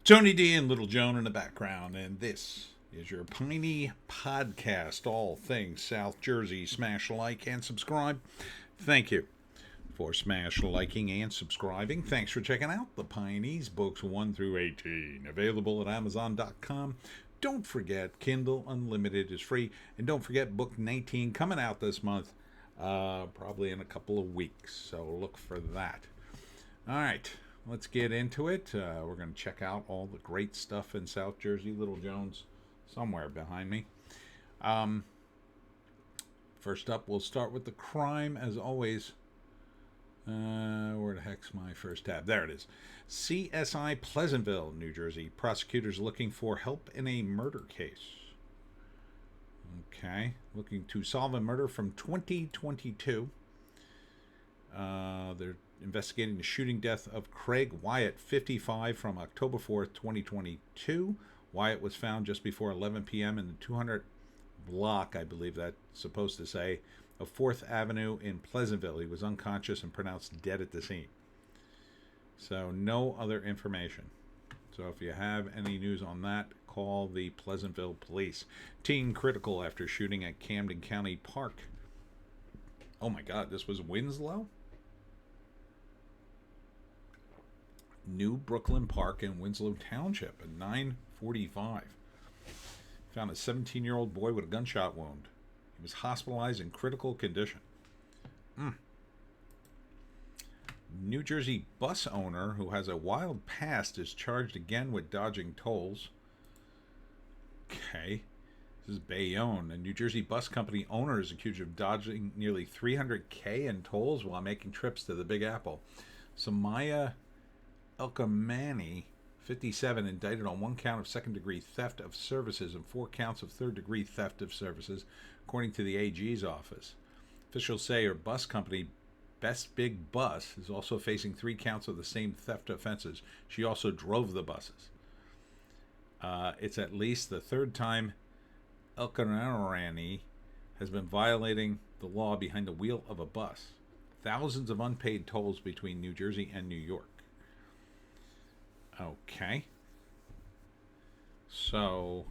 Tony D and Little Joan in the background, and this is your Piney podcast. All things South Jersey. Smash like and subscribe. Thank you for smash liking and subscribing. Thanks for checking out the Pineys, books 1 through 18, available at Amazon.com. Don't forget, Kindle Unlimited is free, and don't forget book 19 coming out this month, probably in a couple of weeks. So look for that. All right. Let's get into it. We're going to check out all the great stuff in South Jersey. Little Jones somewhere behind me. First up, we'll start with the crime, as always. Where the heck's my first tab? There it is. CSI Pleasantville, New Jersey. Prosecutors looking for help in a murder case. Okay. Looking to solve a murder from 2022. They're investigating the shooting death of Craig Wyatt, 55, from October 4th, 2022. Wyatt was found just before 11 p.m. in the 200 block, I believe that's supposed to say, of 4th Avenue in Pleasantville. He was unconscious and pronounced dead at the scene. So no other information. So if you have any news on that, call the Pleasantville police. Teen critical after shooting at Camden County Park. Oh my God, this was Winslow? New Brooklyn Park in Winslow Township at 9:45. Found a 17-year-old boy with a gunshot wound. He was hospitalized in critical condition. New Jersey bus owner who has a wild past is charged again with dodging tolls. Okay. This is Bayonne. A New Jersey bus company owner is accused of dodging nearly $300K in tolls while making trips to the Big Apple. Samaya Elkamani, 57, indicted on 1 count of second-degree theft of services and 4 counts of third-degree theft of services, according to the AG's office. Officials say her bus company, Best Big Bus, is also facing 3 counts of the same theft offenses. She also drove the buses. It's at least the third time Elkamani has been violating the law behind the wheel of a bus. Thousands of unpaid tolls between New Jersey and New York. Okay. So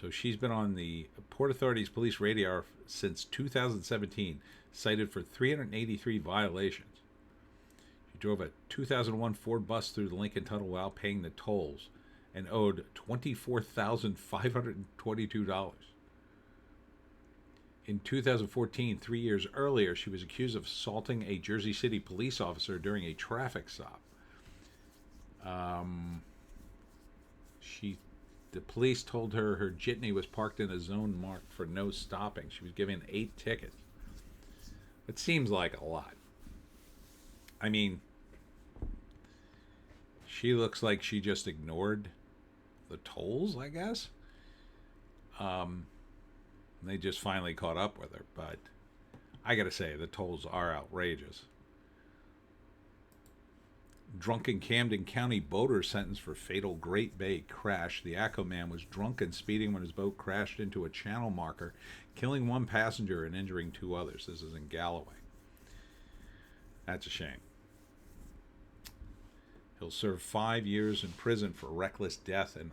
she's been on the Port Authority's police radar since 2017, cited for 383 violations. She drove a 2001 Ford bus through the Lincoln Tunnel while paying the tolls and owed $24,522. In 2014, 3 years earlier, she was accused of assaulting a Jersey City police officer during a traffic stop. The police told her her jitney was parked in a zone marked for no stopping. She was given 8 tickets. It seems like a lot. I mean, she looks like she just ignored the tolls, I guess. They just finally caught up with her, but I gotta say, the tolls are outrageous. Drunken Camden County boater sentenced for fatal Great Bay crash. The Acco man was drunk and speeding when his boat crashed into a channel marker, killing 1 passenger and injuring 2 others. This is in Galloway. That's a shame. He'll serve 5 years in prison for reckless death and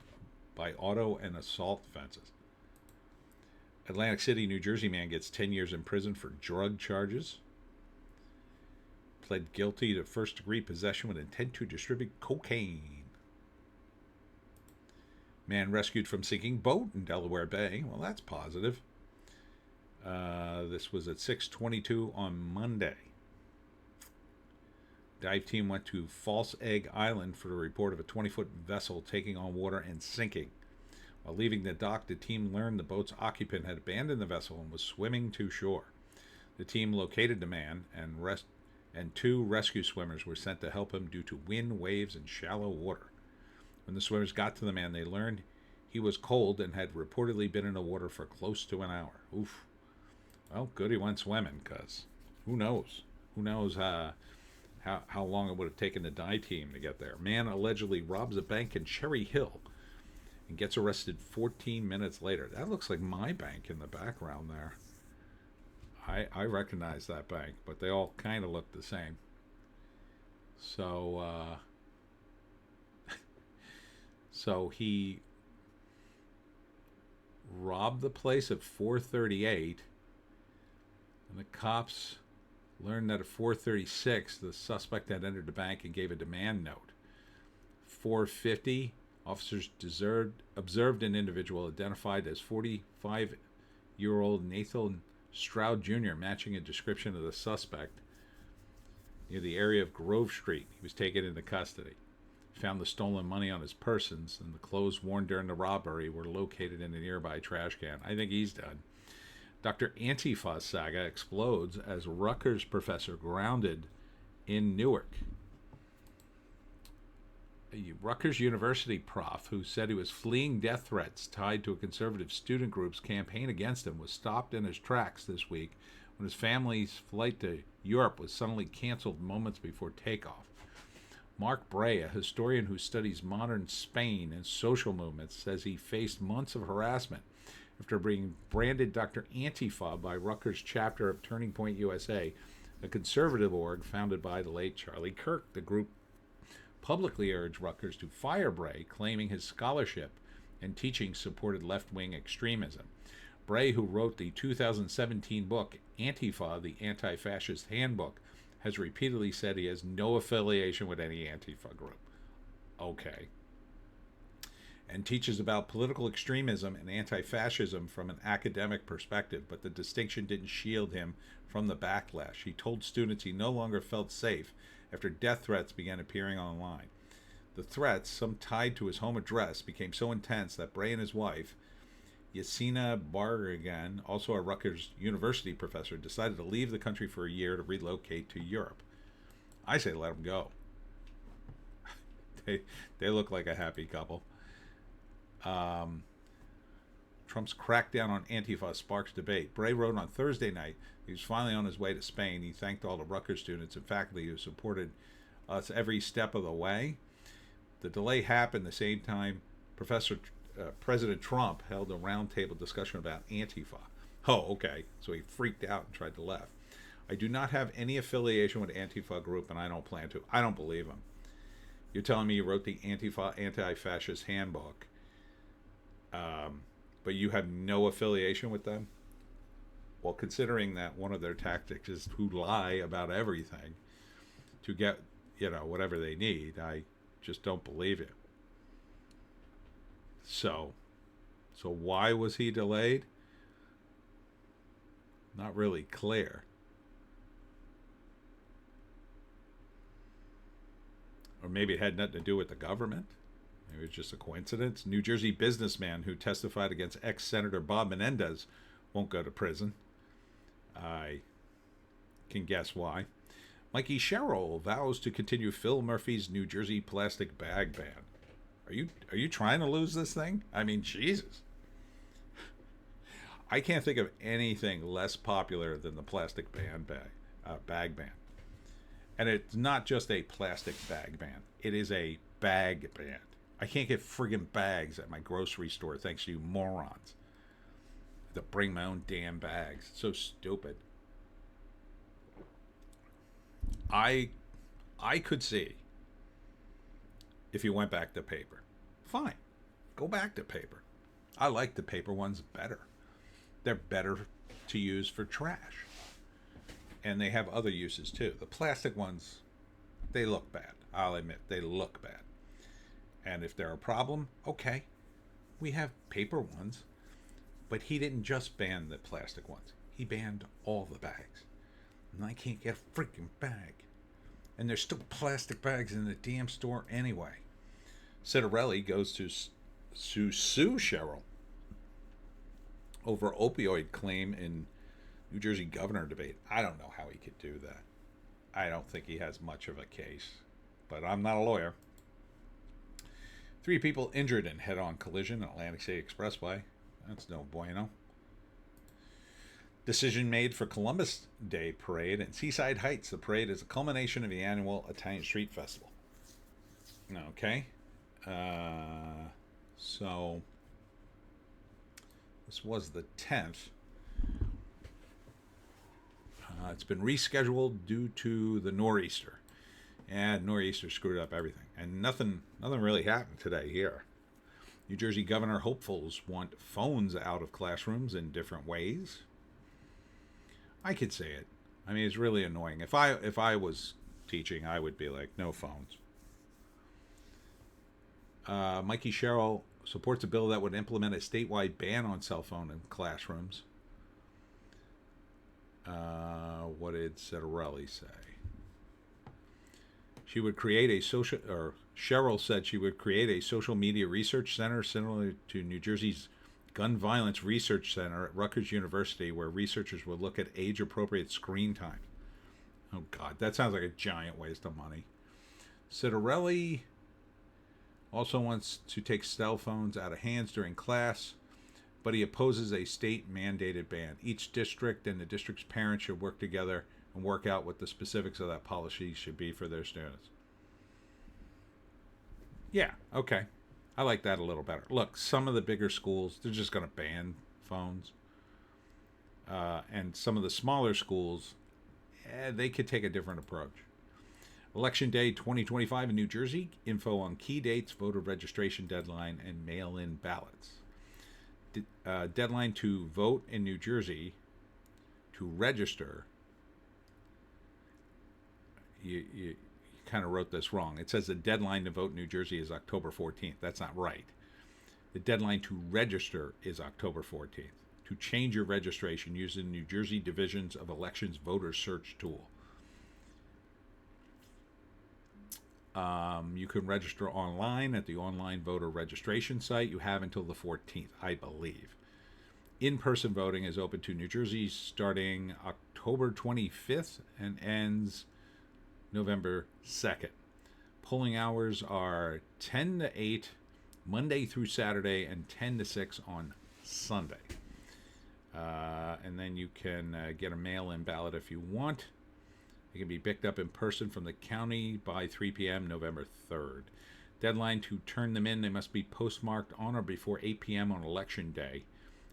by auto and assault offenses. Atlantic City, New Jersey man gets 10 years in prison for drug charges. Pled guilty to first-degree possession with intent to distribute cocaine. Man rescued from sinking boat in Delaware Bay. Well, that's positive. This was at 6:22 on Monday. Dive team went to False Egg Island for the report of a 20-foot vessel taking on water and sinking. While leaving the dock, the team learned the boat's occupant had abandoned the vessel and was swimming to shore. The team located the man, and 2 rescue swimmers were sent to help him due to wind, waves, and shallow water. When the swimmers got to the man, they learned he was cold and had reportedly been in the water for close to an hour. Oof. Well, good he went swimming, because who knows? Who knows how long it would have taken the dive team to get there. Man allegedly robs a bank in Cherry Hill and gets arrested 14 minutes later. That looks like my bank in the background there. I recognize that bank, but they all kind of look the same. So, so he robbed the place at 4:38, and the cops learned that at 4:36 the suspect had entered the bank and gave a demand note. 4:50, officers observed an individual identified as 45-year-old Nathan Stroud Jr., matching a description of the suspect near the area of Grove Street. He was taken into custody. Found the stolen money on his persons, and the clothes worn during the robbery were located in a nearby trash can. I think he's done. Dr. Antifa saga explodes as Rutgers professor grounded in Newark. A Rutgers University prof who said he was fleeing death threats tied to a conservative student group's campaign against him was stopped in his tracks this week when his family's flight to Europe was suddenly canceled moments before takeoff. Mark Bray, a historian who studies modern Spain and social movements, says he faced months of harassment after being branded Dr. Antifa by Rutgers chapter of Turning Point USA, a conservative org founded by the late Charlie Kirk. The group publicly urged Rutgers to fire Bray, claiming his scholarship and teaching supported left-wing extremism. Bray, who wrote the 2017 book Antifa, the Anti-Fascist Handbook, has repeatedly said he has no affiliation with any Antifa group. Okay. And teaches about political extremism and anti-fascism from an academic perspective, but the distinction didn't shield him from the backlash. He told students he no longer felt safe after death threats began appearing online. The threats, some tied to his home address, became so intense that Bray and his wife, Yasina Barragan, also a Rutgers University professor, decided to leave the country for a year to relocate to Europe. I say let them go. They look like a happy couple. Trump's crackdown on Antifa sparks debate. Bray wrote on Thursday night he was finally on his way to Spain. He thanked all the Rutgers students and faculty who supported us every step of the way. The delay happened the same time President Trump held a roundtable discussion about Antifa. Oh, okay. So he freaked out and tried to laugh. I do not have any affiliation with Antifa group, and I don't plan to. I don't believe him. You're telling me you wrote the Antifa Anti-Fascist Handbook, but you have no affiliation with them? Well, considering that one of their tactics is to lie about everything to get, whatever they need, I just don't believe it. So why was he delayed? Not really clear. Or maybe it had nothing to do with the government. Maybe it was just a coincidence. New Jersey businessman who testified against ex-Senator Bob Menendez won't go to prison. I can guess why. Mikey Sherrill vows to continue Phil Murphy's New Jersey plastic bag ban. Are you trying to lose this thing? I mean, Jesus. I can't think of anything less popular than the plastic bag ban. And it's not just a plastic bag ban. It is a bag ban. I can't get friggin' bags at my grocery store thanks to you morons. I have to bring my own damn bags. It's so stupid. I could see if you went back to paper. Fine. Go back to paper. I like the paper ones better. They're better to use for trash. And they have other uses too. The plastic ones, they look bad. I'll admit, they look bad. And if they're a problem, okay. We have paper ones. But he didn't just ban the plastic ones. He banned all the bags. And I can't get a freaking bag. And there's still plastic bags in the damn store anyway. Citarelli goes to sue Sherrill over opioid claim in New Jersey governor debate. I don't know how he could do that. I don't think he has much of a case. But I'm not a lawyer. 3 people injured in head-on collision at Atlantic City Expressway. That's no bueno. Decision made for Columbus Day Parade in Seaside Heights. The parade is a culmination of the annual Italian Street Festival. Okay. So this was the 10th. It's been rescheduled due to the nor'easter. And nor'easter screwed up everything, and nothing really happened today here. New Jersey governor hopefuls want phones out of classrooms in different ways. I could say it. I mean, it's really annoying. If I was teaching, I would be like, no phones. Mikey Sherrill supports a bill that would implement a statewide ban on cell phone in classrooms. What did Citarelli say? She would create a Sherrill said she would create a social media research center similar to New Jersey's Gun Violence Research Center at Rutgers University, where researchers would look at age-appropriate screen time. Oh, God, that sounds like a giant waste of money. Citarelli also wants to take cell phones out of hands during class, but he opposes a state-mandated ban. Each district and the district's parents should work together and work out what the specifics of that policy should be for their students. Yeah, okay. I like that a little better. Look, some of the bigger schools, they're just going to ban phones. And some of the smaller schools, they could take a different approach. Election Day 2025 in New Jersey. Info on key dates, voter registration deadline, and mail-in ballots. Deadline to vote in New Jersey, to register. You kind of wrote this wrong. It says the deadline to vote in New Jersey is October 14th. That's not right. The deadline to register is October 14th. To change your registration, use the New Jersey Divisions of Elections voter search tool. You can register online at the online voter registration site. You have until the 14th, I believe. In-person voting is open to New Jersey starting October 25th and ends November 2nd. Polling hours are 10 to 8 Monday through Saturday and 10 to 6 on Sunday. And then you can get a mail-in ballot if you want. It can be picked up in person from the county by 3 p.m. November 3rd. Deadline to turn them in, they must be postmarked on or before 8 p.m. on Election Day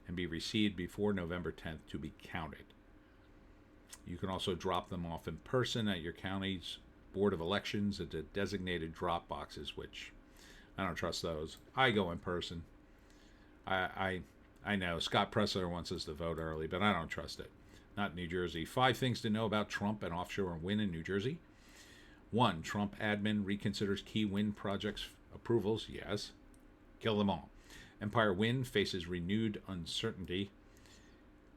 and be received before November 10th to be counted. You can also drop them off in person at your county's Board of Elections at the designated drop boxes, which I don't trust those. I go in person. I know Scott Pressler wants us to vote early, but I don't trust it. Not New Jersey. 5 things to know about Trump and offshore wind in New Jersey. 1. Trump admin reconsiders key wind projects approvals. Yes. Kill them all. Empire Wind faces renewed uncertainty.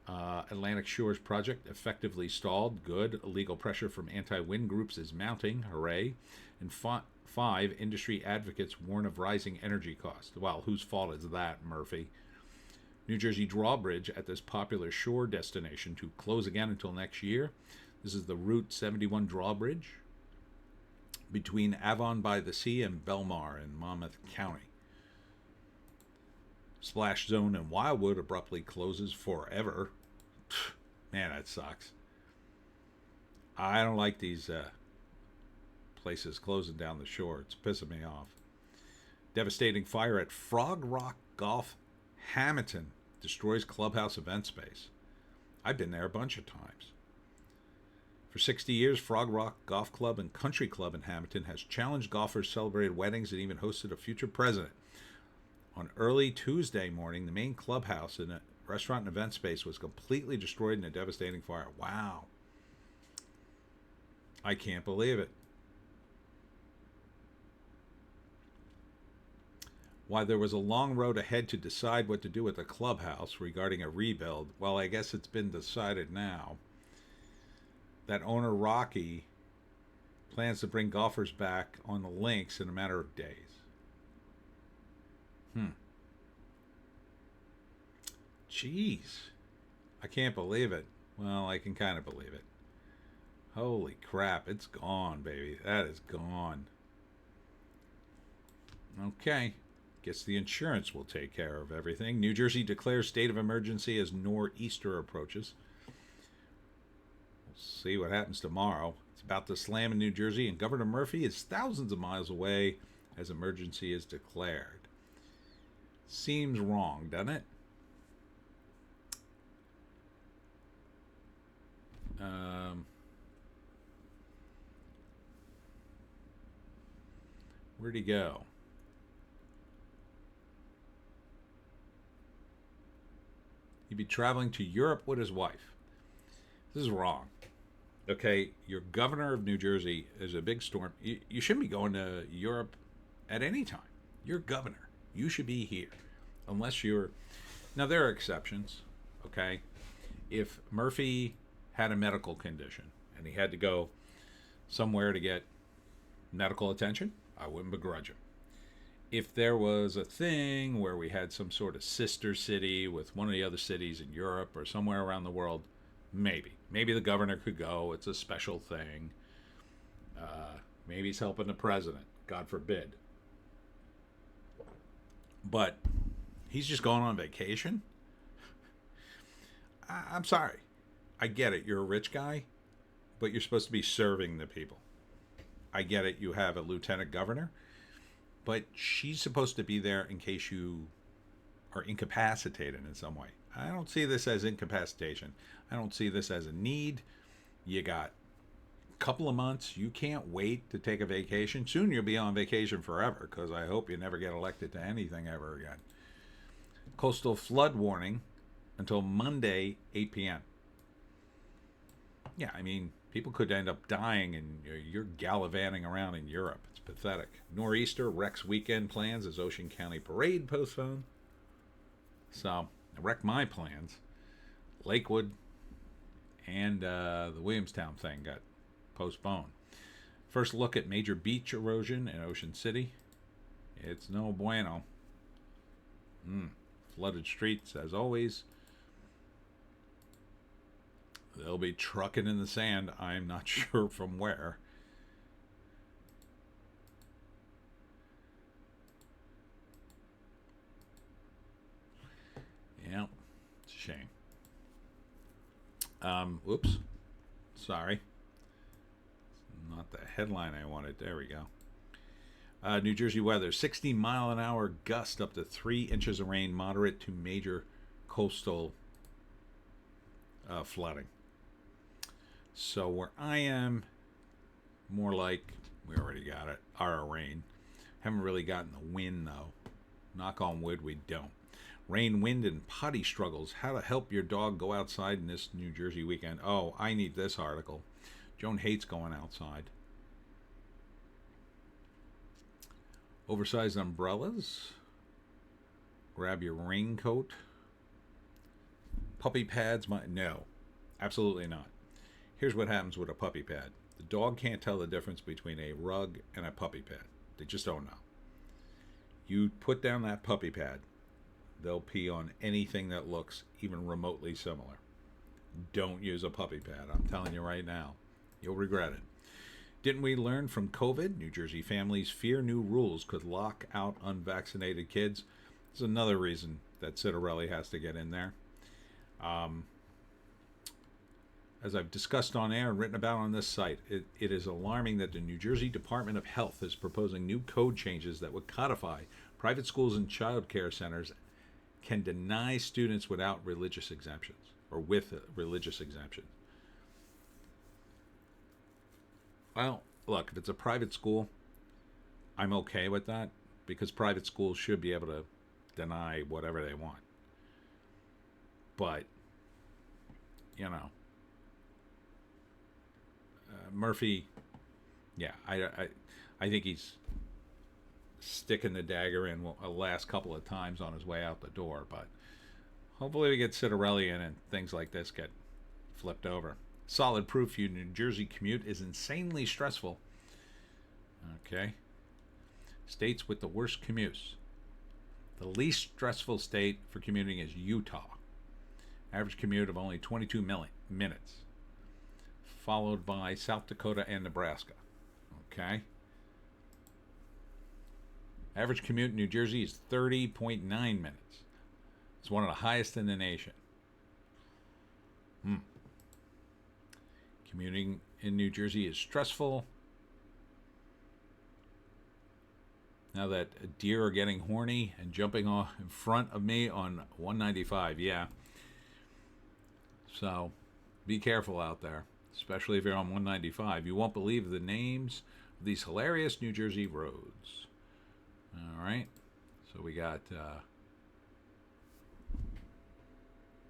Atlantic Shores project effectively stalled. Good. Illegal pressure from anti-wind groups is mounting. Hooray. And 5. Industry advocates warn of rising energy costs. Well, whose fault is that, Murphy? New Jersey drawbridge at this popular shore destination to close again until next year. This is the Route 71 drawbridge between Avon by the Sea and Belmar in Monmouth County. Splash Zone in Wildwood abruptly closes forever. Man, that sucks. I don't like these places closing down the shore. It's pissing me off. Devastating fire at Frog Rock Golf, Hamilton, destroys clubhouse event space. I've been there a bunch of times. For 60 years, Frog Rock Golf Club and Country Club in Hamilton has challenged golfers, celebrated weddings, and even hosted a future president. On early Tuesday morning, the main clubhouse and a restaurant and event space was completely destroyed in a devastating fire. Wow. I can't believe it. While there was a long road ahead to decide what to do with the clubhouse regarding a rebuild, well, I guess it's been decided now that owner Rocky plans to bring golfers back on the links in a matter of days. Jeez. I can't believe it. Well, I can kind of believe it. Holy crap, it's gone, baby. That is gone. Okay. Guess the insurance will take care of everything. New Jersey declares state of emergency as nor'easter approaches. We'll see what happens tomorrow. It's about to slam in New Jersey, and Governor Murphy is thousands of miles away as emergency is declared. Seems wrong, doesn't it? Where'd he go? He'd be traveling to Europe with his wife. This is wrong. Okay, your governor of New Jersey is a big storm. You shouldn't be going to Europe at any time. You're governor. You should be here. Unless you're. Now, there are exceptions, okay? If Murphy had a medical condition and he had to go somewhere to get medical attention, I wouldn't begrudge him. If there was a thing where we had some sort of sister city with one of the other cities in Europe or somewhere around the world, maybe. Maybe the governor could go. It's a special thing. Maybe he's helping the president. God forbid. But he's just going on vacation? I'm sorry. I get it. You're a rich guy, but you're supposed to be serving the people. I get it. You have a lieutenant governor, but she's supposed to be there in case you are incapacitated in some way. I don't see this as incapacitation. I don't see this as a need. You got a couple of months. You can't wait to take a vacation. Soon you'll be on vacation forever, because I hope you never get elected to anything ever again. Coastal flood warning until Monday, 8 p.m. Yeah, I mean, people could end up dying, and you're gallivanting around in Europe. It's pathetic. Nor'easter wrecks weekend plans as Ocean County Parade postponed. So, it wrecked my plans. Lakewood and the Williamstown thing got postponed. First look at major beach erosion in Ocean City. It's no bueno. Flooded streets, as always. They'll be trucking in the sand. I'm not sure from where. Yeah, it's a shame. Whoops. Sorry. Not the headline I wanted. There we go. New Jersey weather. 60-mile-an-hour gust up to 3 inches of rain. Moderate to major coastal flooding. So where I am, more like, we already got it, our rain. Haven't really gotten the wind, though. Knock on wood, we don't. Rain, wind, and potty struggles. How to help your dog go outside in this New Jersey weekend. Oh, I need this article. Joan hates going outside. Oversized umbrellas. Grab your raincoat. Puppy pads. No, absolutely not. Here's what happens with a puppy pad. The dog can't tell the difference between a rug and a puppy pad. They just don't know. You put down that puppy pad, they'll pee on anything that looks even remotely similar. Don't use a puppy pad. I'm telling you right now. You'll regret it. Didn't we learn from COVID? New Jersey families fear new rules could lock out unvaccinated kids. There's another reason that Citarelli has to get in there. As I've discussed on air and written about on this site, it is alarming that the New Jersey Department of Health is proposing new code changes that would codify private schools and child care centers can deny students without religious exemptions, or with religious exemptions. Well, look, if it's a private school, I'm okay with that, because private schools should be able to deny whatever they want. But, you know, Murphy, yeah, I think he's sticking the dagger in the last couple of times on his way out the door. But hopefully we get Citarelli in and things like this get flipped over. Solid proof your New Jersey commute is insanely stressful. Okay. States with the worst commutes. The least stressful state for commuting is Utah. Average commute of only 22 minutes. Followed by South Dakota and Nebraska. Okay. Average commute in New Jersey is 30.9 minutes. It's one of the highest in the nation. Commuting in New Jersey is stressful. Now that deer are getting horny and jumping off in front of me on 195, yeah. So be careful out there, especially if you're on 195. You won't believe the names of these hilarious New Jersey roads. All right. So we got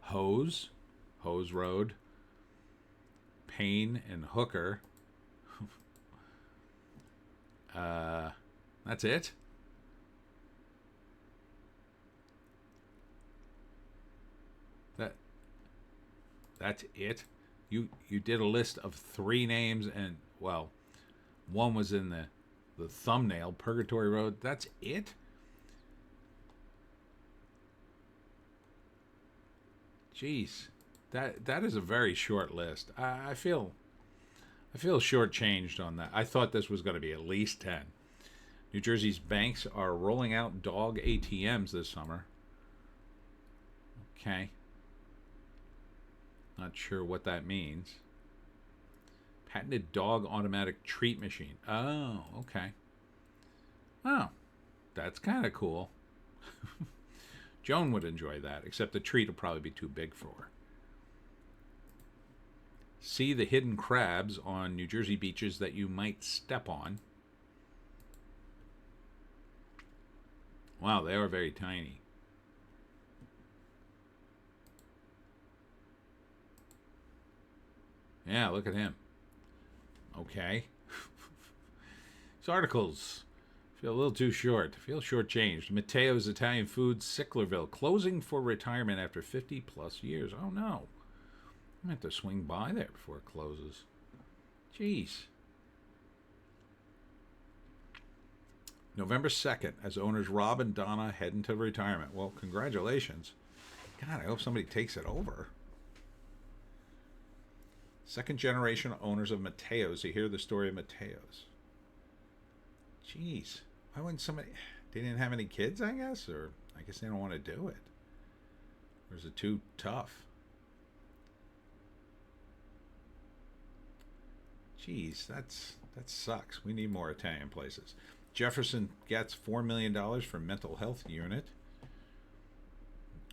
Hose, Hose Road, Payne and Hooker. That's it. That that's it. You did a list of 3 names, and well, one was in the thumbnail, Purgatory Road. That's it. Jeez, that is a very short list. I feel shortchanged on that. I thought this was going to be at least 10. New Jersey's banks are rolling out dog ATMs this summer. Okay. Not sure what that means. Patented dog automatic treat machine. Oh, okay. Oh, that's kind of cool. Joan would enjoy that, except the treat will probably be too big for her. See the hidden crabs on New Jersey beaches that you might step on. Wow, they are very tiny. Yeah, look at him. Okay. These articles feel a little too short. Feel shortchanged. Matteo's Italian Foods, Sicklerville, closing for retirement after 50 plus years. Oh no. I meant to swing by there before it closes. Jeez. November 2nd, as owners Rob and Donna head into retirement. Well, congratulations. God, I hope somebody takes it over. Second generation owners of Matteo's. You hear the story of Matteo's. Jeez. Why wouldn't somebody... They didn't have any kids, I guess? Or I guess they don't want to do it. Or is it too tough? Jeez, that sucks. We need more Italian places. Jefferson gets $4 million for mental health unit.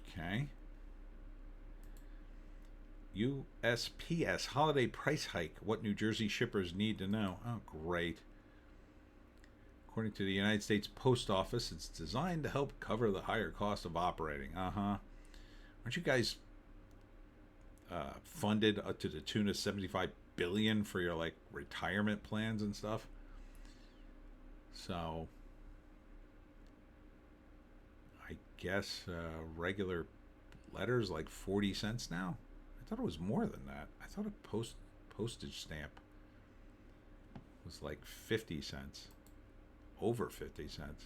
Okay. USPS holiday price hike. What New Jersey shippers need to know. Oh, great. According to the United States Post Office, it's designed to help cover the higher cost of operating. Uh-huh. Aren't you guys funded up to the tune of $75 billion for your like retirement plans and stuff? So I guess regular letters like 40 cents now. I thought it was more than that. I thought a postage stamp was like 50 cents. Over 50 cents.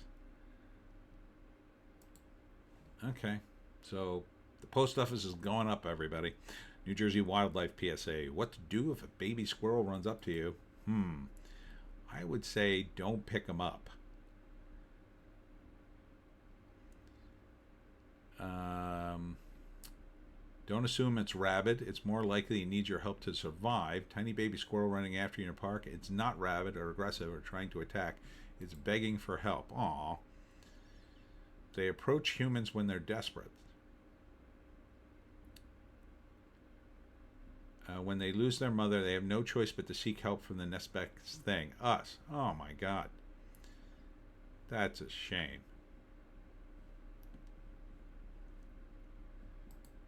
Okay. So the post office is going up, everybody. New Jersey Wildlife PSA. What to do if a baby squirrel runs up to you? I would say don't pick them up. Don't assume it's rabid. It's more likely it needs your help to survive. Tiny baby squirrel running after you in a park. It's not rabid or aggressive or trying to attack. It's begging for help. Aww. They approach humans when they're desperate. When they lose their mother, they have no choice but to seek help from the next best thing. Us. Oh my God. That's a shame.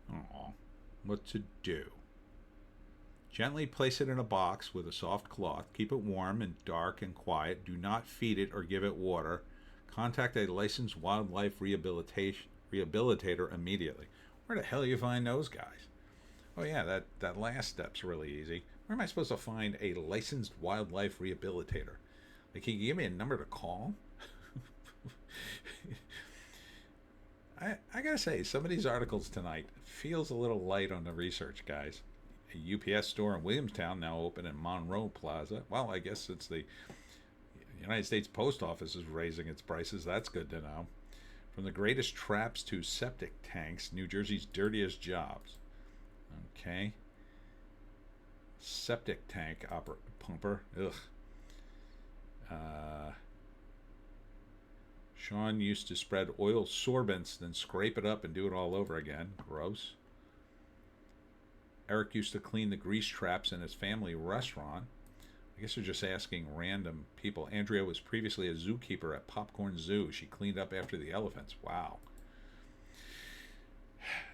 Aww. What to do? Gently place it in a box with a soft cloth. Keep it warm and dark and quiet. Do not feed it or give it water. Contact a licensed wildlife rehabilitator immediately. Where the hell do you find those guys? Oh yeah, that last step's really easy. Where am I supposed to find a licensed wildlife rehabilitator? Like, can you give me a number to call? I gotta say, some of these articles tonight feels a little light on the research, guys. A UPS store in Williamstown now open in Monroe Plaza. Well, I guess it's the United States Post Office is raising its prices. That's good to know. From the greatest traps to septic tanks, New Jersey's dirtiest jobs. Okay. Septic tank pumper. Ugh. Sean used to spread oil sorbents, then scrape it up and do it all over again. Gross. Eric used to clean the grease traps in his family restaurant. I guess they're just asking random people. Andrea was previously a zookeeper at Popcorn Zoo. She cleaned up after the elephants. Wow.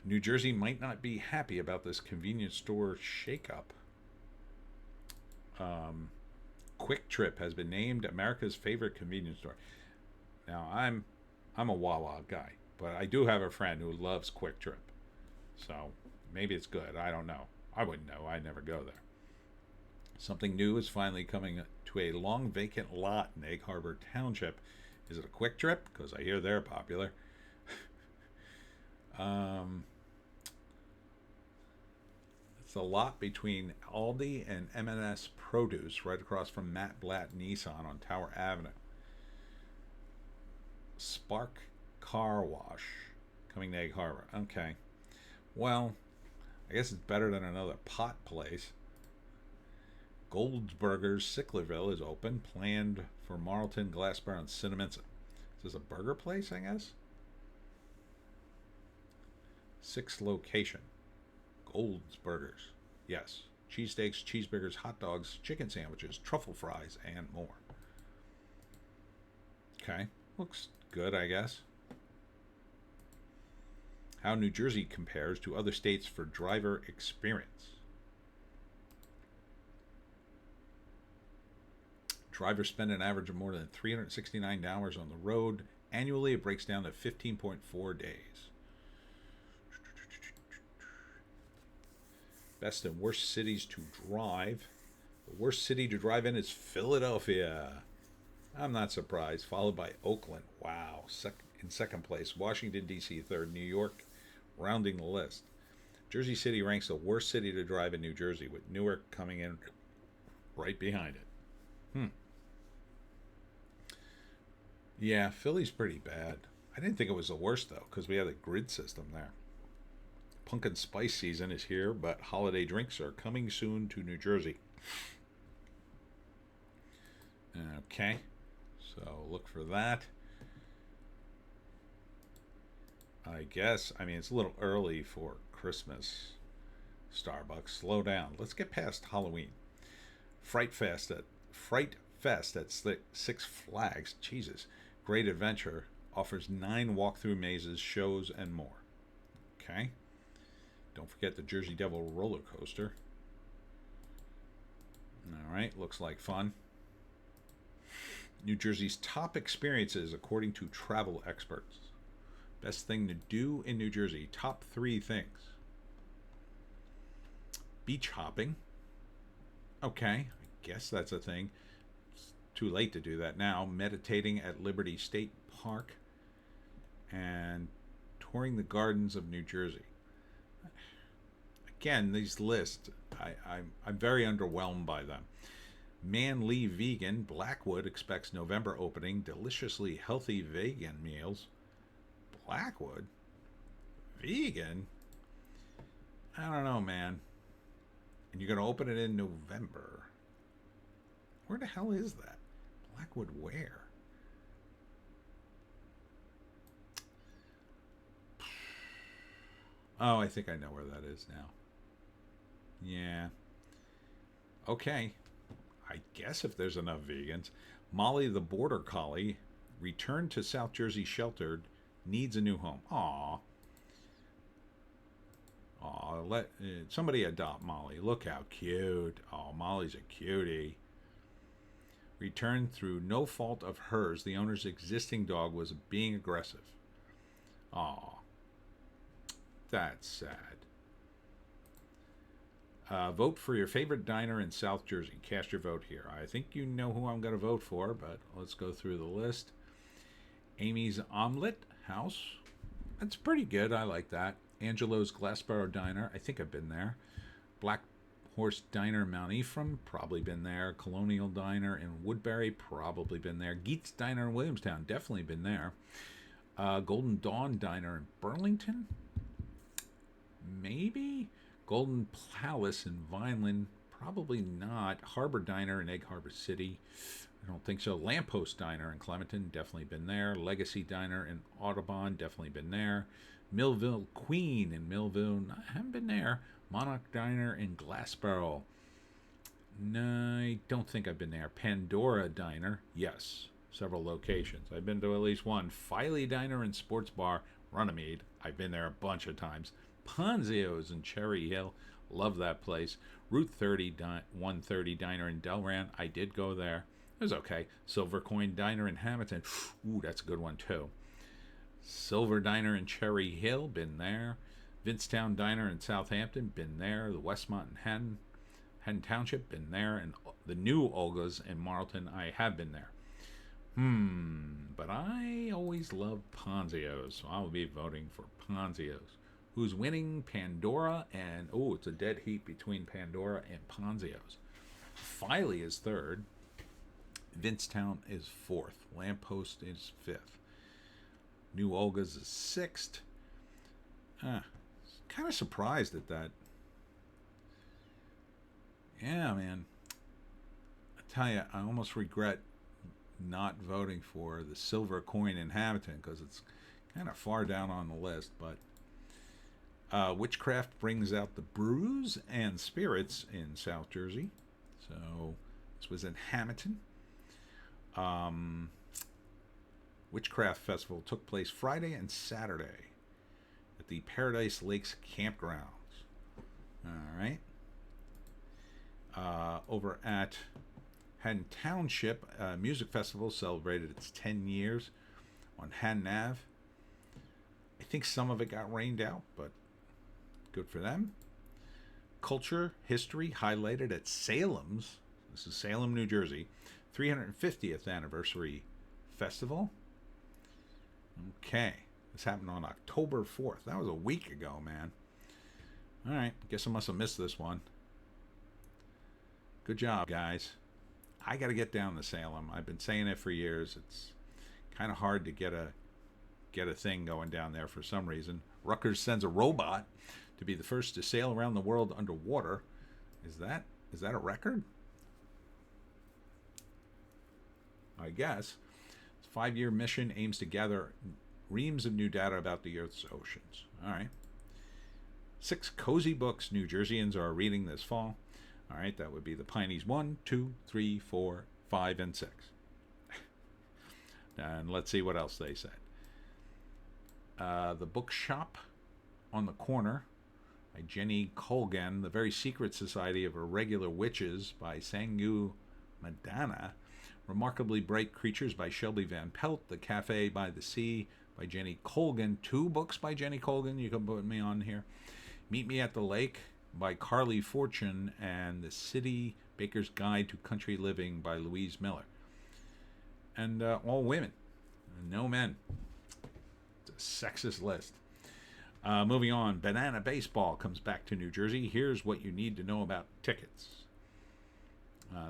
New Jersey might not be happy about this convenience store shakeup. Quick Trip has been named America's favorite convenience store. Now I'm a Wawa guy, but I do have a friend who loves Quick Trip. So maybe it's good. I don't know. I wouldn't know. I never go there. Something new is finally coming to a long vacant lot in Egg Harbor Township. Is it a Quick Trip? Because I hear they're popular. It's a lot between Aldi and M&S Produce right across from Matt Blatt Nissan on Tower Avenue. Spark Car Wash coming to Egg Harbor. Okay. Well, I guess it's better than another pot place. Goldsberger's Sicklerville is open, planned for Marlton, Glassboro, and Cinnaminson. Is this a burger place, I guess? 6th location. Goldsberger's. Yes. Cheesesteaks, cheeseburgers, hot dogs, chicken sandwiches, truffle fries, and more. Okay. Looks good, I guess. How New Jersey compares to other states for driver experience. Drivers spend an average of more than 369 hours on the road. Annually, it breaks down to 15.4 days. Best and worst cities to drive. The worst city to drive in is Philadelphia. I'm not surprised. Followed by Oakland. Wow. In second place. Washington, D.C. third. New York rounding the list. Jersey City ranks the worst city to drive in New Jersey, with Newark coming in right behind it. Yeah, Philly's pretty bad. I didn't think it was the worst, though, because we have a grid system there. Pumpkin spice season is here, but holiday drinks are coming soon to New Jersey. Okay, so look for that. I guess, it's a little early for Christmas. Starbucks, slow down. Let's get past Halloween. Fright Fest at Six Flags. Jesus. Great Adventure offers 9 walkthrough mazes, shows, and more. Okay. Don't forget the Jersey Devil roller coaster. All right, looks like fun. New Jersey's top experiences according to travel experts. Best thing to do in New Jersey. Top 3 things. Beach hopping. Okay, I guess that's a thing. It's too late to do that now. Meditating at Liberty State Park. And touring the gardens of New Jersey. Again, these lists, I'm very underwhelmed by them. Manly Vegan, Blackwood expects November opening. Deliciously healthy vegan meals. Blackwood? Vegan? I don't know, man. And you're going to open it in November. Where the hell is that? Blackwood where? Oh, I think I know where that is now. Yeah. Okay. I guess if there's enough vegans. Molly the Border Collie, returned to South Jersey sheltered, needs a new home. Aw. Let somebody adopt Molly. Look how cute. Oh, Molly's a cutie. Returned through no fault of hers. The owner's existing dog was being aggressive. Aw. That's sad. Vote for your favorite diner in South Jersey. Cast your vote here. I think you know who I'm going to vote for, but let's go through the list. Amy's Omelet House. That's pretty good. I like that. Angelo's Glassboro Diner. I think I've been there. Black Horse Diner, Mount Ephraim. Probably been there. Colonial Diner in Woodbury. Probably been there. Geets Diner in Williamstown. Definitely been there. Golden Dawn Diner in Burlington. Maybe. Golden Palace in Vineland. Probably not. Harbor Diner in Egg Harbor City. I don't think so. Lamppost Diner in Clementon. Definitely been there. Legacy Diner in Audubon. Definitely been there. Millville Queen in Millville. I haven't been there. Monarch Diner in Glassboro. No, I don't think I've been there. Pandora Diner, yes. Several locations. I've been to at least one. Filey Diner and Sports Bar, Runnymede. I've been there a bunch of times. Ponzio's in Cherry Hill. Love that place. Route 30, 130 Diner in Delran. I did go there. It was okay. Silver Coin Diner in Hamilton. Ooh, that's a good one too. Silver Diner in Cherry Hill. Been there. Vincetown Diner in Southampton. Been there. The Westmont in Haddon Township. Been there. And the new Olga's in Marlton. I have been there. But I always loved Ponzio's, so I'll be voting for Ponzio's. Who's winning? Pandora and, oh, it's a dead heat between Pandora and Ponzio's. Filey is third. Vincetown is fourth. Lamppost is fifth. New Olga's is sixth. Kind of surprised at that. Yeah, man. I tell you, I almost regret not voting for the Silver Coin in Hamilton because it's kind of far down on the list. But Witchcraft brings out the brews and spirits in South Jersey. So this was in Hamilton. Witchcraft Festival took place Friday and Saturday at the Paradise Lakes Campgrounds. All right. Over at Haddon Township, Music Festival celebrated its 10 years on Haddon Ave. I think some of it got rained out, but good for them. Culture, history highlighted at Salem's, this is Salem, New Jersey, 350th anniversary festival. Okay, this happened on October 4th. That was a week ago, man. All right, guess I must have missed this one. Good job, guys. I got to get down to Salem. I've been saying it for years. It's kind of hard to get a thing going down there for some reason. Rutgers sends a robot to be the first to sail around the world underwater. Is that a record? I guess. This 5-year mission aims to gather reams of new data about the Earth's oceans. All right. 6 cozy books New Jerseyans are reading this fall. All right, that would be the Pineys 1, 2, 3, 4, 5, and 6. And let's see what else they said. The Bookshop on the Corner by Jenny Colgan, The Very Secret Society of Irregular Witches by Sangu Madana, Remarkably Bright Creatures by Shelby Van Pelt, The Cafe by the Sea by Jenny Colgan, 2 books by Jenny Colgan, you can put me on here. Meet Me at the Lake by Carly Fortune, and The City Baker's Guide to Country Living by Louise Miller. And all women, no men. It's a sexist list. Moving on, Banana Baseball comes back to New Jersey. Here's what you need to know about tickets.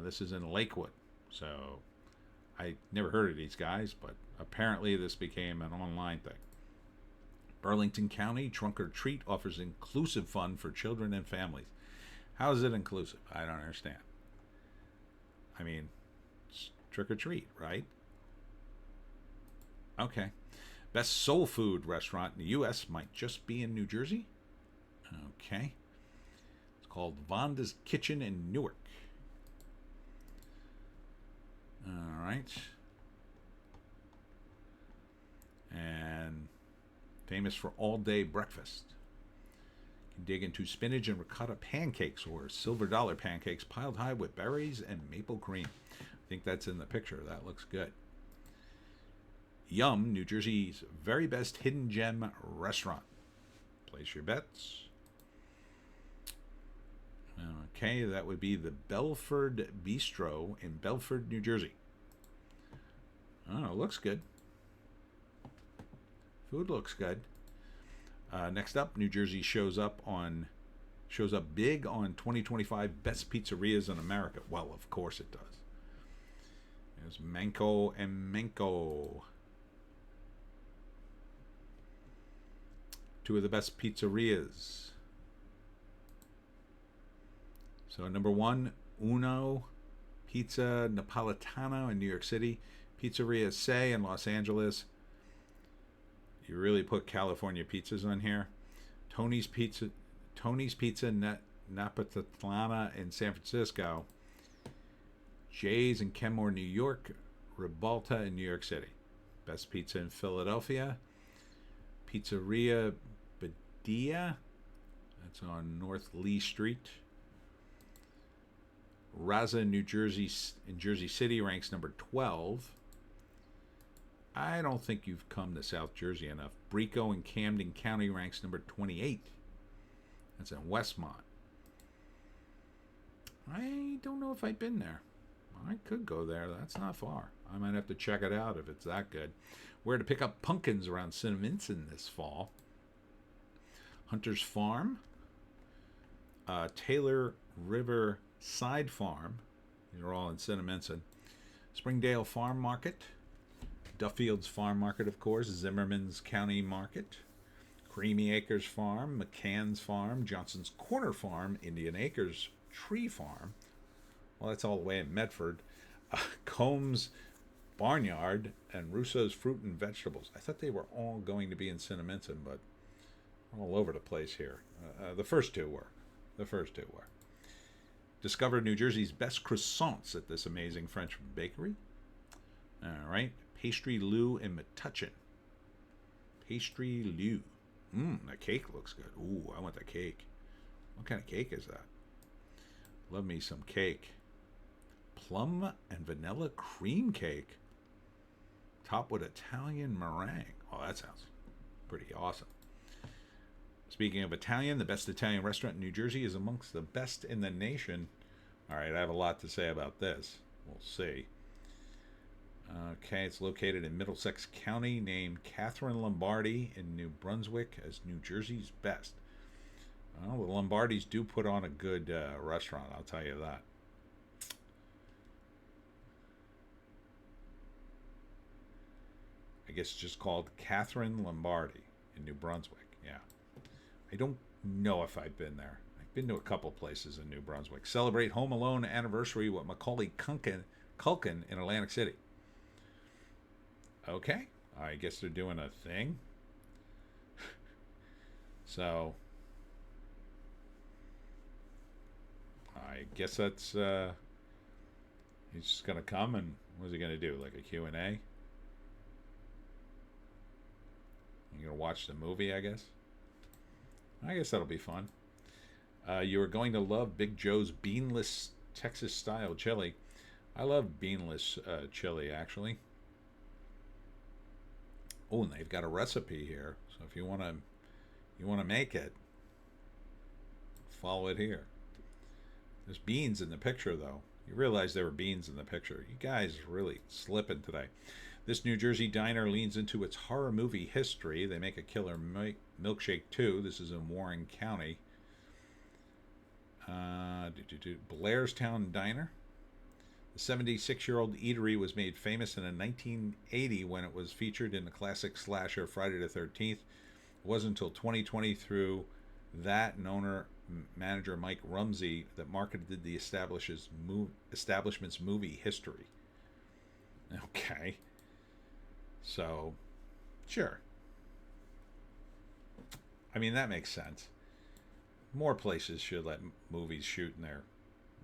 This is in Lakewood, so I never heard of these guys, but apparently this became an online thing. Burlington County Trunk or Treat offers inclusive fun for children and families. How is it inclusive? I don't understand. I mean, it's trick or treat, right? Okay. Best soul food restaurant in the U.S. might just be in New Jersey. Okay. It's called Vonda's Kitchen in Newark. All right. And famous for all-day breakfast. You can dig into spinach and ricotta pancakes or silver dollar pancakes piled high with berries and maple cream. I think that's in the picture. That looks good. Yum, New Jersey's very best hidden gem restaurant. Place your bets. Okay, that would be the Belford Bistro in Belford, New Jersey. Oh, looks good. Food looks good. Next up, New Jersey shows up big on 2025 Best Pizzerias in America. Well, of course it does. There's Manco and Manco. 2 of the best pizzerias. So number 1, Uno Pizza Napolitano in New York City. Pizzeria Say in Los Angeles. You really put California pizzas on here. Tony's Pizza Napolitana in San Francisco. Jay's in Kenmore, New York. Ribalta in New York City. Best Pizza in Philadelphia. Pizzeria Badia. That's on North Lee Street. Raza in Jersey City ranks number 12. I don't think you've come to South Jersey enough. Brico in Camden County ranks number 28. That's in Westmont. I don't know if I've been there. I could go there. That's not far. I might have to check it out if it's that good. Where to pick up pumpkins around Cinnaminson this fall. Hunter's Farm. Taylor River Side Farm. These are all in Cinnaminson. Springdale Farm Market. Duffield's Farm Market, of course. Zimmerman's County Market. Creamy Acres Farm. McCann's Farm. Johnson's Corner Farm. Indian Acres Tree Farm. Well, that's all the way in Medford. Combs Barnyard and Russo's Fruit and Vegetables. I thought they were all going to be in Cinnaminson, but all over the place here. The first two were. Discovered New Jersey's best croissants at this amazing French bakery. All right. Pastry Lou in Metuchen. Pastry Lou. The cake looks good. Ooh, I want the cake. What kind of cake is that? Love me some cake. Plum and vanilla cream cake. Topped with Italian meringue. Oh, that sounds pretty awesome. Speaking of Italian, the best Italian restaurant in New Jersey is amongst the best in the nation. All right, I have a lot to say about this. We'll see. Okay, it's located in Middlesex County, named Catherine Lombardi in New Brunswick as New Jersey's best. Well, the Lombardis do put on a good restaurant, I'll tell you that. I guess it's just called Catherine Lombardi in New Brunswick. Yeah. I don't know if I've been there. I've been to a couple places in New Brunswick. Celebrate Home Alone anniversary with Macaulay Culkin in Atlantic City. Okay. I guess they're doing a thing. So I guess that's he's just gonna come, and what's he gonna do? Like a Q&A? You're gonna watch the movie, I guess. I guess that'll be fun. You are going to love Big Joe's beanless Texas style chili. I love beanless chili, actually. Oh, and they've got a recipe here, so if you want to make it, follow it here. There's beans in the picture, though. You realize there were beans in the picture. You guys are really slipping today. This New Jersey diner leans into its horror movie history. They make a killer milkshake, too. This is in Warren County. Blairstown Diner. The 76-year-old eatery was made famous in 1980 when it was featured in the classic slasher Friday the 13th. It wasn't until 2020 through that and owner-manager Mike Rumsey that marketed the establishment's movie history. Okay. So, sure. I mean, that makes sense. More places should let movies shoot in their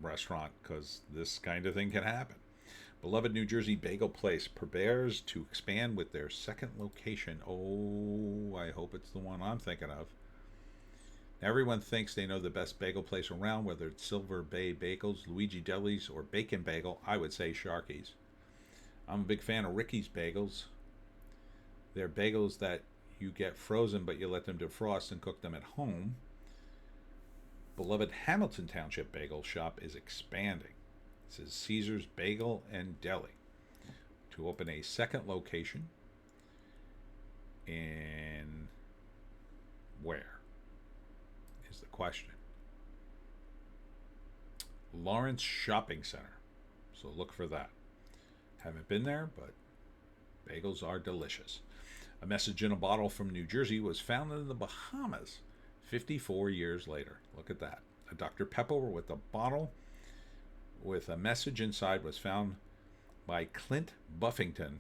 restaurant because this kind of thing can happen. Beloved New Jersey Bagel Place prepares to expand with their second location. Oh, I hope it's the one I'm thinking of. Everyone thinks they know the best bagel place around, whether it's Silver Bay Bagels, Luigi Deli's, or Bacon Bagel. I would say Sharky's. I'm a big fan of Ricky's Bagels. They're bagels that you get frozen, but you let them defrost and cook them at home. Beloved Hamilton Township Bagel Shop is expanding. This is Caesar's Bagel and Deli to open a second location in where is the question. Lawrence Shopping Center. So look for that. Haven't been there, but bagels are delicious. A message in a bottle from New Jersey was found in the Bahamas 54 years later. Look at that. A Dr. Pepper with a bottle with a message inside was found by Clint Buffington.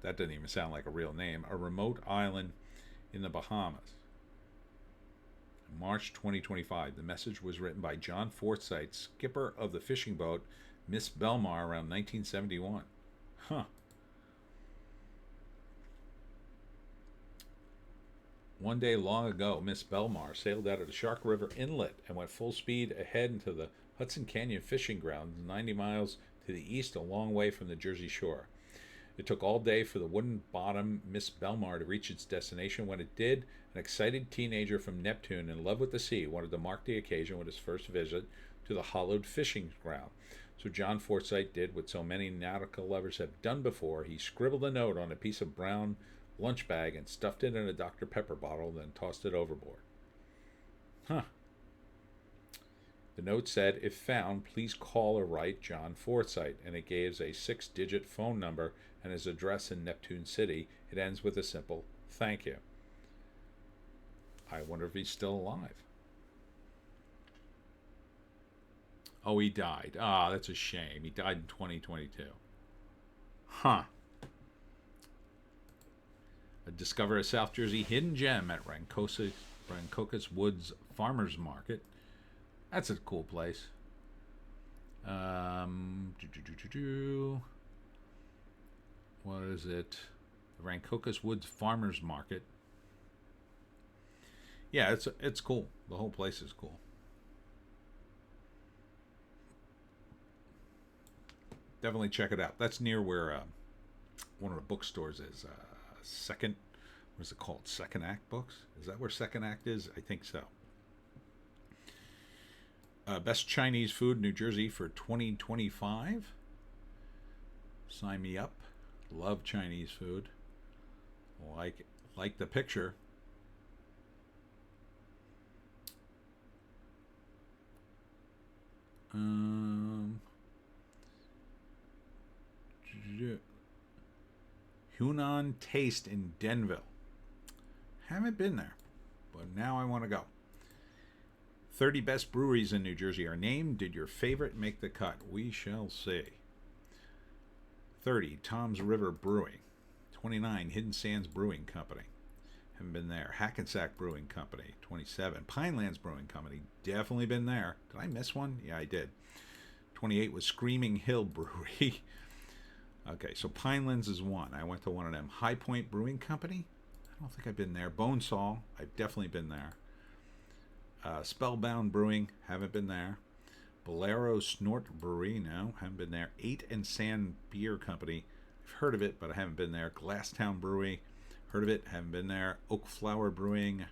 That doesn't even sound like a real name. A remote island in the Bahamas. March 2025. The message was written by John Forsythe, skipper of the fishing boat Miss Belmar around 1971. Huh. One day long ago, Miss Belmar sailed out of the Shark River Inlet and went full speed ahead into the Hudson Canyon fishing grounds, 90 miles to the east, a long way from the Jersey Shore. It took all day for the wooden bottom Miss Belmar to reach its destination. When it did, an excited teenager from Neptune in love with the sea wanted to mark the occasion with his first visit to the hallowed fishing ground. So John Forsythe did what so many nautical lovers have done before. He scribbled a note on a piece of brown lunch bag and stuffed it in a Dr. Pepper bottle, then tossed it overboard. Huh. The note said, if found, please call or write John Forsythe, and it gives a 6-digit phone number and his address in Neptune City. It ends with a simple thank you. I wonder if he's still alive. Oh, he died. Ah, that's a shame. He died in 2022. Huh. Discover a South Jersey hidden gem at Rancocas Woods Farmers Market. That's a cool place. What is it? Rancocas Woods Farmers Market. Yeah, it's cool. The whole place is cool. Definitely check it out. That's near where one of the bookstores is. Second, what is it called? Second Act Books? Is that where Second Act is? I think so. Best Chinese food in New Jersey for 2025. Sign me up. Love Chinese food. Like the picture. Hunan Taste in Denville. Haven't been there, but now I want to go. 30 best breweries in New Jersey are named. Did your favorite make the cut? We shall see. 30, Tom's River Brewing. 29, Hidden Sands Brewing Company. Haven't been there. Hackensack Brewing Company. 27, Pinelands Brewing Company. Definitely been there. Did I miss one? Yeah, I did. 28 was Screaming Hill Brewery. Okay, so Pinelands is one. I went to one of them. High Point Brewing Company. I don't think I've been there. Bonesaw. I've definitely been there. Spellbound Brewing. Haven't been there. Bolero Snort Brewery. No, haven't been there. 8 and Sand Beer Company. I've heard of it, but I haven't been there. Glasstown Brewery. Heard of it. Haven't been there. Oak Flower Brewing.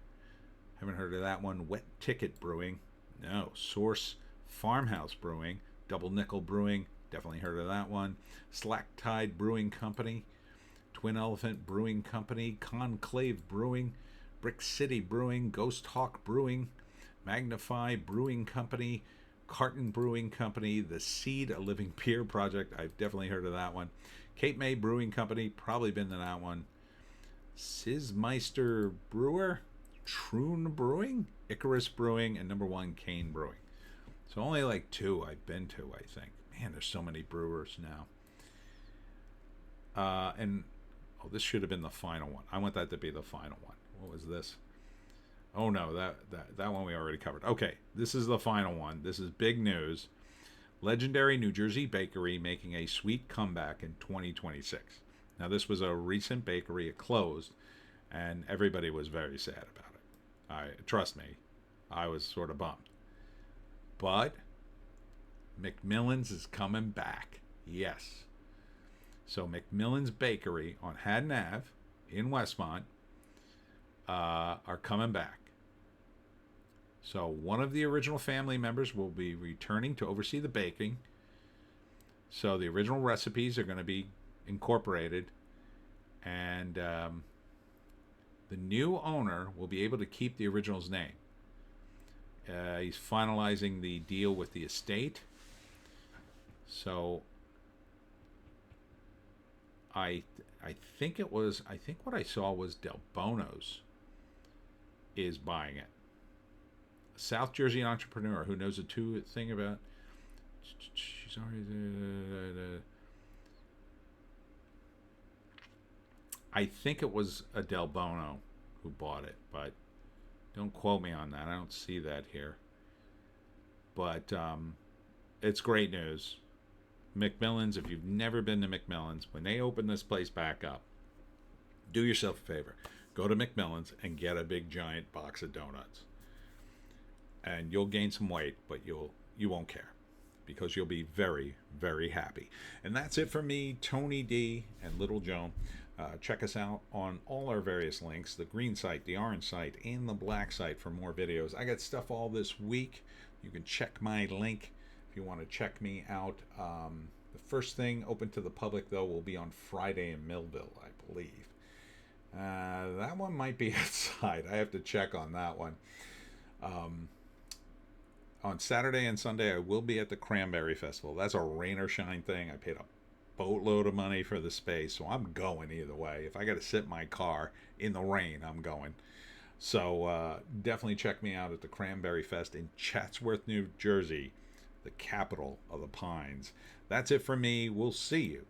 Haven't heard of that one. Wet Ticket Brewing. No. Source Farmhouse Brewing. Double Nickel Brewing. Definitely heard of that one. Slack Tide Brewing Company. Twin Elephant Brewing Company. Conclave Brewing. Brick City Brewing. Ghost Hawk Brewing. Magnify Brewing Company. Carton Brewing Company. The Seed, a Living Beer Project. I've definitely heard of that one. Cape May Brewing Company. Probably been to that one. Sizmeister Brewer. Troon Brewing. Icarus Brewing. And number 1, Kane Brewing. So only like 2 I've been to, I think. Man, there's so many brewers now. This should have been the final one. I want that to be the final one. What was this? Oh no, that one we already covered. Okay, this is the final one. This is big news. Legendary New Jersey bakery making a sweet comeback in 2026. Now, this was a recent bakery. It closed, and everybody was very sad about it. Trust me, I was sort of bummed. But McMillan's is coming back. Yes. So McMillan's Bakery on Haddon Ave in Westmont are coming back. So one of the original family members will be returning to oversee the baking. So the original recipes are going to be incorporated. And the new owner will be able to keep the original's name. He's finalizing the deal with the estate. So I think what I saw was Del Bono's is buying it. A South Jersey entrepreneur who knows a thing about. She's already. I think it was a Del Bono who bought it, but don't quote me on that. I don't see that here. But it's great news. McMillan's, if you've never been to McMillan's, when they open this place back up, do yourself a favor. Go to McMillan's and get a big giant box of donuts. And you'll gain some weight, but you won't care, because you'll be very, very happy. And that's it for me, Tony D and Little Joan. Check us out on all our various links, the green site, the orange site, and the black site for more videos. I got stuff all this week. You can check my link if you want to check me out. The first thing open to the public, though, will be on Friday in Millville, I believe. That one might be outside. I have to check on that one. On Saturday and Sunday, I will be at the Cranberry Festival. That's a rain or shine thing. I paid a boatload of money for the space, so I'm going either way. If I got to sit in my car in the rain, I'm going. So definitely check me out at the Cranberry Fest in Chatsworth, New Jersey, the capital of the Pines. That's it for me. We'll see you